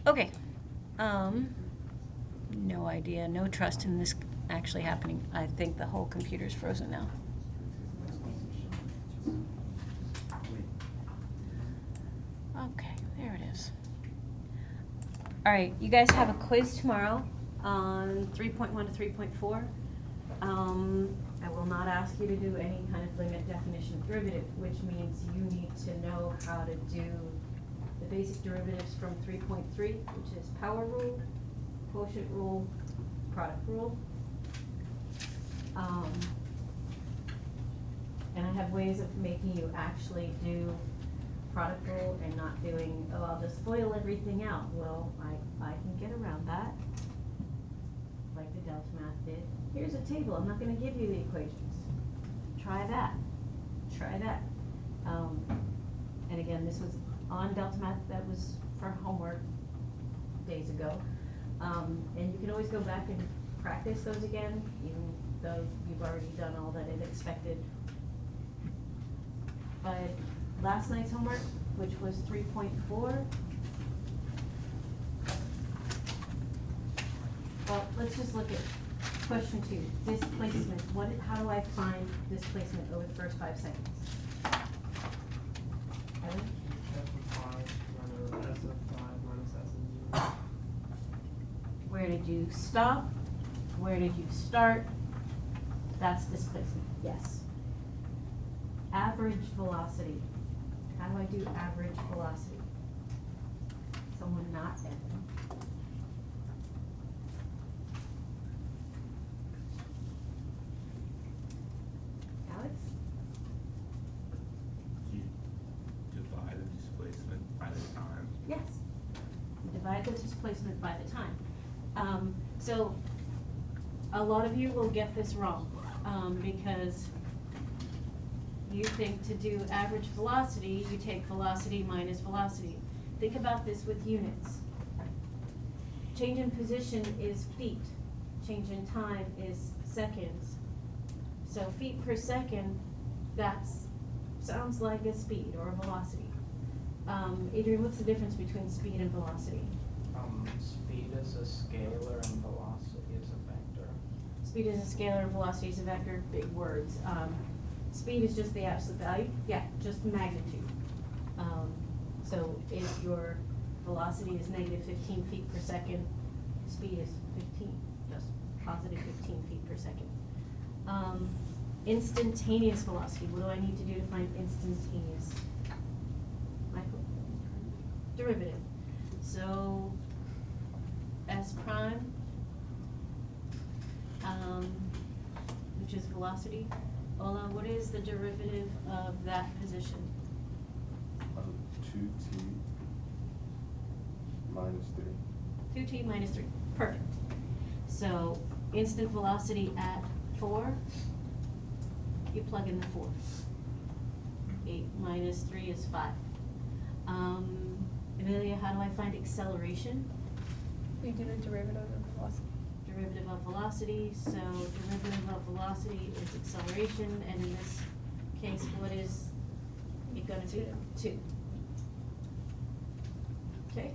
Okay. No idea, no trust in this actually happening. I think the whole computer's frozen now. Okay, there it is. All right, you guys have a quiz tomorrow on 3.1 to 3.4. I will not ask you to do any kind of limit definition of derivative, which means you need to know how to do the basic derivatives from 3.3, which is power rule, quotient rule, product rule. And I have ways of making you actually do product rule and not doing, oh, I'll just FOIL everything out. Well, I can get around that, like the Delta Math did. Here's a table, I'm not gonna give you the equations. Try that, try that. And again, this was on Delta Math, that was for homework days ago. And you can always go back and practice those again, even though you've already done all that it expected. But last night's homework, which was 3.4. Well, let's just look at question 2, displacement. How do I find displacement over the first 5 seconds? Evan? Where did you stop? Where did you start? That's displacement, yes. Average velocity. How do I do average velocity? Someone not Evan. Alex? You divide the displacement by the time. Yes. Divide the displacement by the time. So a lot of you will get this wrong because you think to do average velocity, you take velocity minus velocity. Think about this with units. Change in position is feet. Change in time is seconds. So feet per second, sounds like a speed or a velocity. Adrian, what's the difference between speed and velocity? Speed is a scalar and velocity is a vector. Speed is a scalar and velocity is a vector, big words. Speed is just the absolute value, yeah, just magnitude. So if your velocity is negative 15 feet per second, speed is 15, just positive 15 feet per second. Instantaneous velocity, what do I need to do to find instantaneous? Michael? Derivative. So S prime, which is velocity. Ola, what is the derivative of that position? 2t minus 3. 2t minus 3. Perfect. So instant velocity at 4, you plug in the 4. 8 minus 3 is 5. Amelia, how do I find acceleration? You do the derivative of velocity. Derivative of velocity, so derivative of velocity is acceleration, and in this case, what is it gonna be? 2. Okay?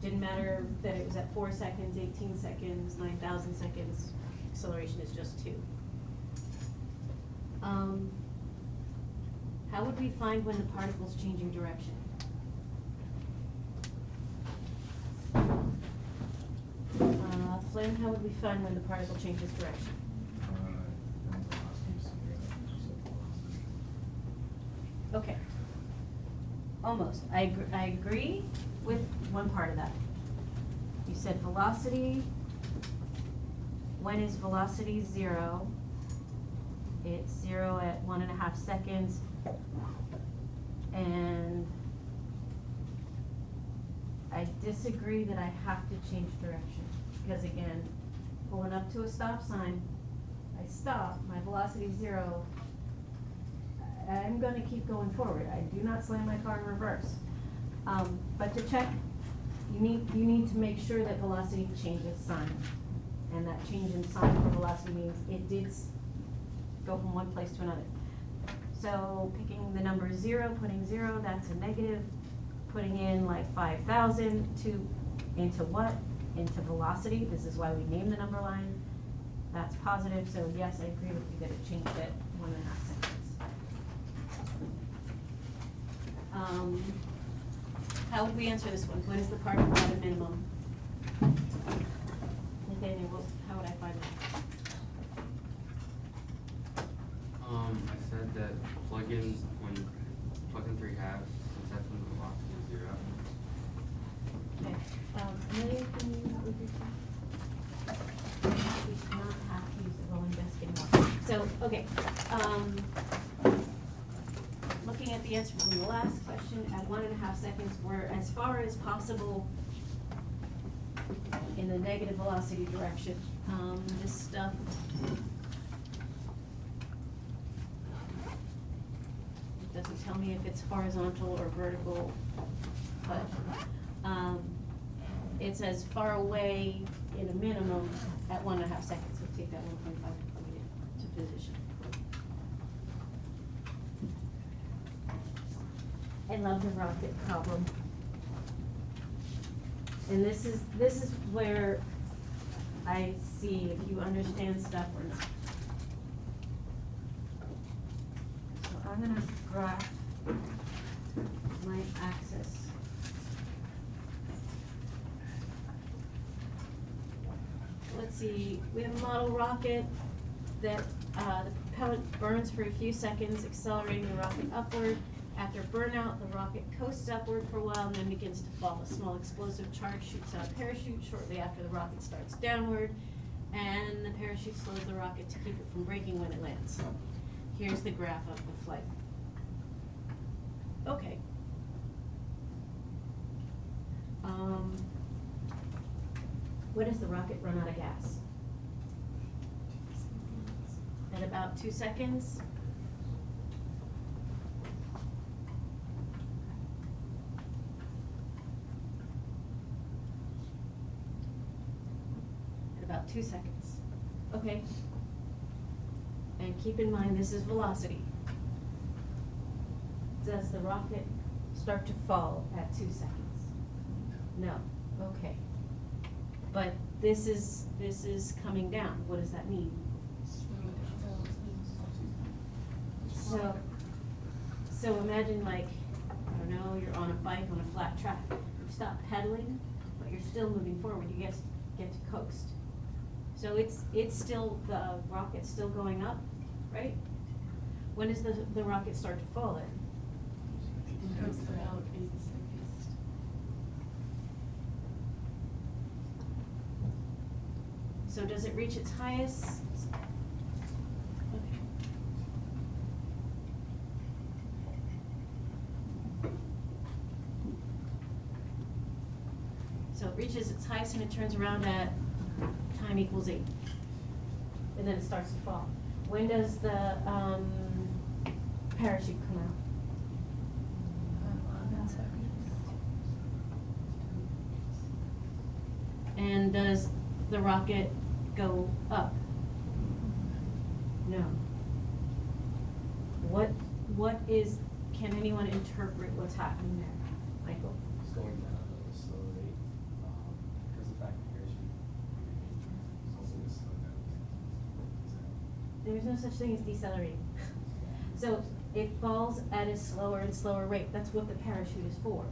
Didn't matter that it was at 4 seconds, 18 seconds, 9,000 seconds, acceleration is just 2. How would we find when the particle's changing direction? Flynn, how would we find when the particle changes direction? Okay. Almost. I agree with one part of that. You said velocity. When is velocity 0? It's 0 at 1.5 seconds. And I disagree that I have to change direction. Because again, pulling up to a stop sign, I stop, my velocity is 0. I'm gonna keep going forward. I do not slam my car in reverse. But to check, you need to make sure that velocity changes sign. And that change in sign for velocity means it did go from one place to another. So picking the number 0, putting 0, that's a negative. Putting in like 5,000 to Into what? Into velocity, this is why we named the number line. That's positive, so yes, I agree with you that it changed at 1.5 seconds. How would we answer this one? What is the part without a minimum? Nathaniel, how would I find that? I said that plugins, when plug in 3 halves, since that's when the velocity is 0. Okay, Amelia, can you repeat that? We should not have to use the rolling desk anymore. So, okay, looking at the answer from the last question, at 1.5 seconds, we're as far as possible in the negative velocity direction. This stuff. It doesn't tell me if it's horizontal or vertical, but, it's as far away in a minimum at 1.5 seconds, so take that 1.5 to position. I love the rocket problem. And this is where I see if you understand stuff or not. So I'm gonna graph my axis. Let's see, we have a model rocket that the propellant burns for a few seconds, accelerating the rocket upward. After burnout, the rocket coasts upward for a while and then begins to fall. A small explosive charge shoots out a parachute shortly after the rocket starts downward, and the parachute slows the rocket to keep it from breaking when it lands. Here's the graph of the flight. Okay. When does the rocket run out of gas? At about 2 seconds. At about 2 seconds. Okay. And keep in mind, this is velocity. Does the rocket start to fall at 2 seconds? No. Okay. But this is coming down. What does that mean? So imagine, like, I don't know, you're on a bike on a flat track. You stop pedaling, but you're still moving forward. You get to coast. So it's still, the rocket's still going up, right? When does the rocket start to fall then? About 8 seconds. So does it reach its highest? Okay. So it reaches its highest and it turns around at time equals 8. And then it starts to fall. When does the parachute come out? 11 seconds. And does the rocket go up? No. Can anyone interpret what's happening there? Michael? It's going down at a slow rate, because the fact that parachute is also going to slow down. There's no such thing as decelerating. So it falls at a slower and slower rate. That's what the parachute is for.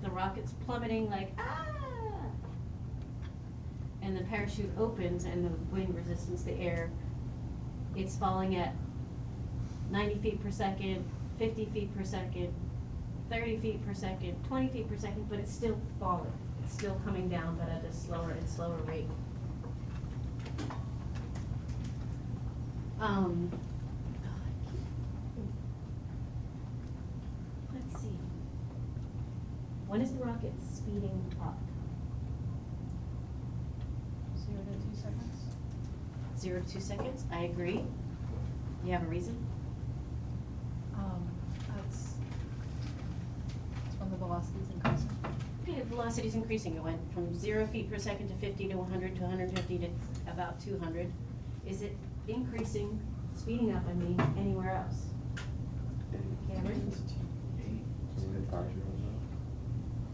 The rocket's plummeting like, ah! And the parachute opens and the wing resistance, the air, it's falling at 90 feet per second, 50 feet per second, 30 feet per second, 20 feet per second, but it's still falling. It's still coming down, but at a slower and slower rate. Let's see. When is the rocket speeding up? 0 to 2 seconds. 0 to 2 seconds, I agree. You have a reason? That's when the velocity is increasing. Okay, the velocity's increasing. It went from 0 feet per second to 50 to 100 to 150 to about 200. Is it increasing, speeding up, I mean, anywhere else? Cameron?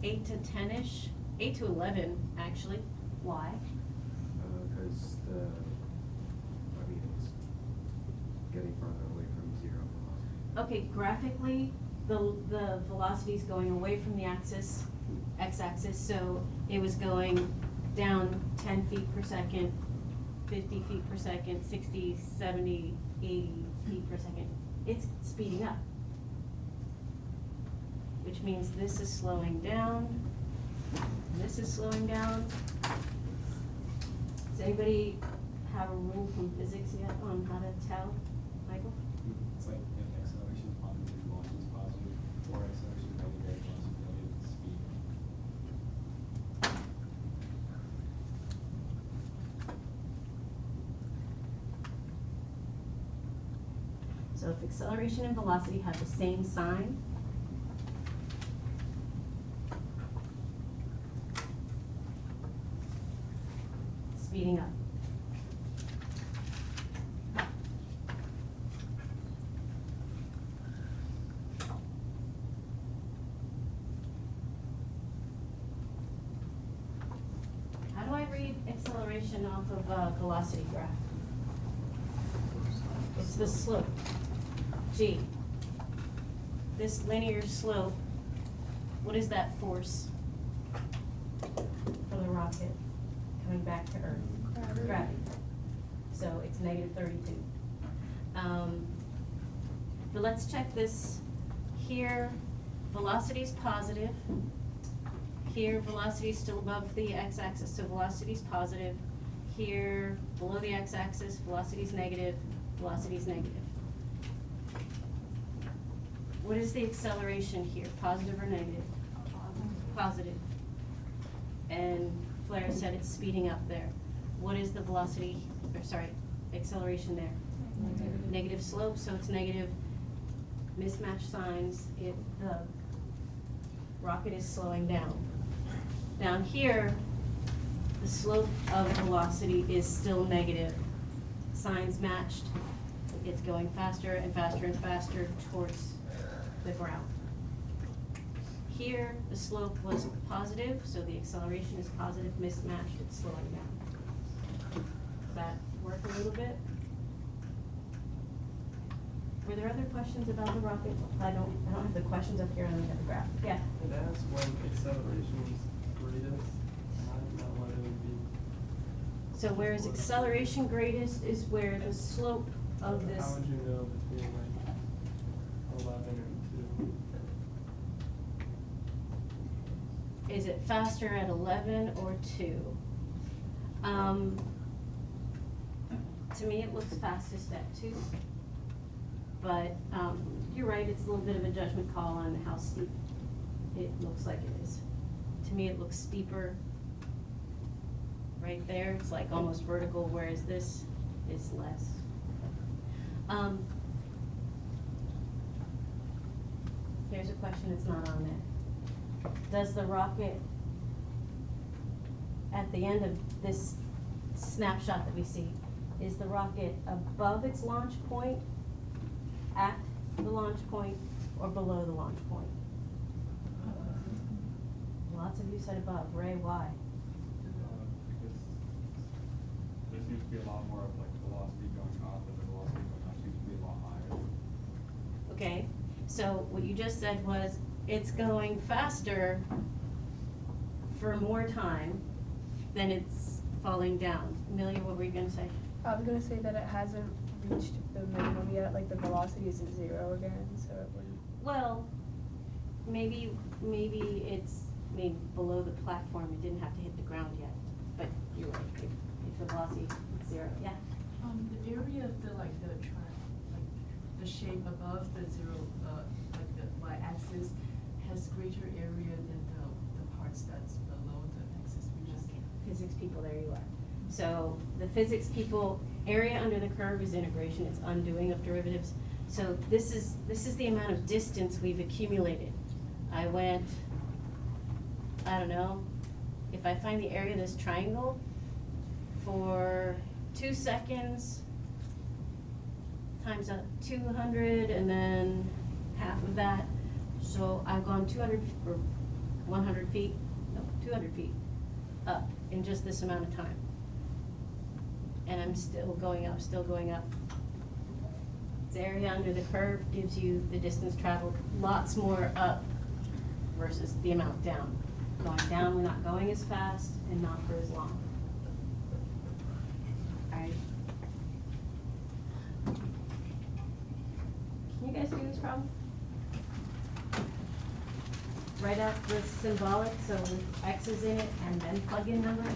8 to 10-ish 8 to 11, actually. Why? Cause I mean, it's getting farther away from zero velocity. Okay, graphically, the velocity's going away from the axis, x-axis, so it was going down 10 feet per second, 50 feet per second, 60, 70, 80 feet per second. It's speeding up. Which means this is slowing down, and this is slowing down. Does anybody have a rule from physics yet on how to tell, Michael? It's like if acceleration is positive, velocity is positive, or acceleration is negative, velocity is negative, speed. So if acceleration and velocity have the same sign, speeding up. How do I read acceleration off of a velocity graph? It's the slope, G. This linear slope, what is that force for the rocket coming back to Earth? Gravity. So it's negative 32. But let's check this. Here, velocity is positive. Here, velocity is still above the x-axis, so velocity is positive. Here, below the x-axis, velocity is negative, velocity is negative. What is the acceleration here, positive or negative? Positive. And Flair said it's speeding up there. What is the velocity, or sorry, acceleration there? Negative slope, so it's negative. Mismatched signs, the rocket is slowing down. Down here, the slope of velocity is still negative. Signs matched. It's going faster and faster and faster towards the ground. Here, the slope was positive, so the acceleration is positive, mismatched, it's slowing down. Does that work a little bit? Were there other questions about the rocket? I don't have the questions up here on the graph. Yeah? Could I ask when acceleration is greatest, not when it would be? So whereas acceleration greatest is where the slope of this. How would you know between like 11 and 2? Is it faster at 11 or 2? To me, it looks fastest at 2. But you're right, it's a little bit of a judgment call on how steep it looks like it is. To me, it looks steeper. Right there, it's like almost vertical, whereas this is less. Here's a question that's not on there. Does the rocket, at the end of this snapshot that we see, is the rocket above its launch point, at the launch point, or below the launch point? Lots of you said above. Ray, why? Because there seems to be a lot more of like velocity going up, and the velocity going up seems to be a lot higher. Okay, so what you just said was, it's going faster for more time than it's falling down. Amelia, what were you gonna say? I was gonna say that it hasn't reached the minimum yet, like the velocity is at 0 again, so it wouldn't. Well, maybe it's, below the platform, it didn't have to hit the ground yet, but you're right, if the velocity is 0, yeah. The area of the the shape above the zero, like the y-axis, has greater area than the parts that's below the axis, which is. Physics people, there you are. So the physics people, area under the curve is integration, it's undoing of derivatives. So this is the amount of distance we've accumulated. I went, I don't know, if I find the area of this triangle for 2 seconds, times 200, and then half of that. So I've gone 200 or 100 feet, no, 200 feet up in just this amount of time. And I'm still going up, still going up. This area under the curve gives you the distance traveled, lots more up versus the amount down. Going down, we're not going as fast and not for as long. Alright. Can you guys do this problem? Write out the symbolic, so with X's in it, and then plug in numbers.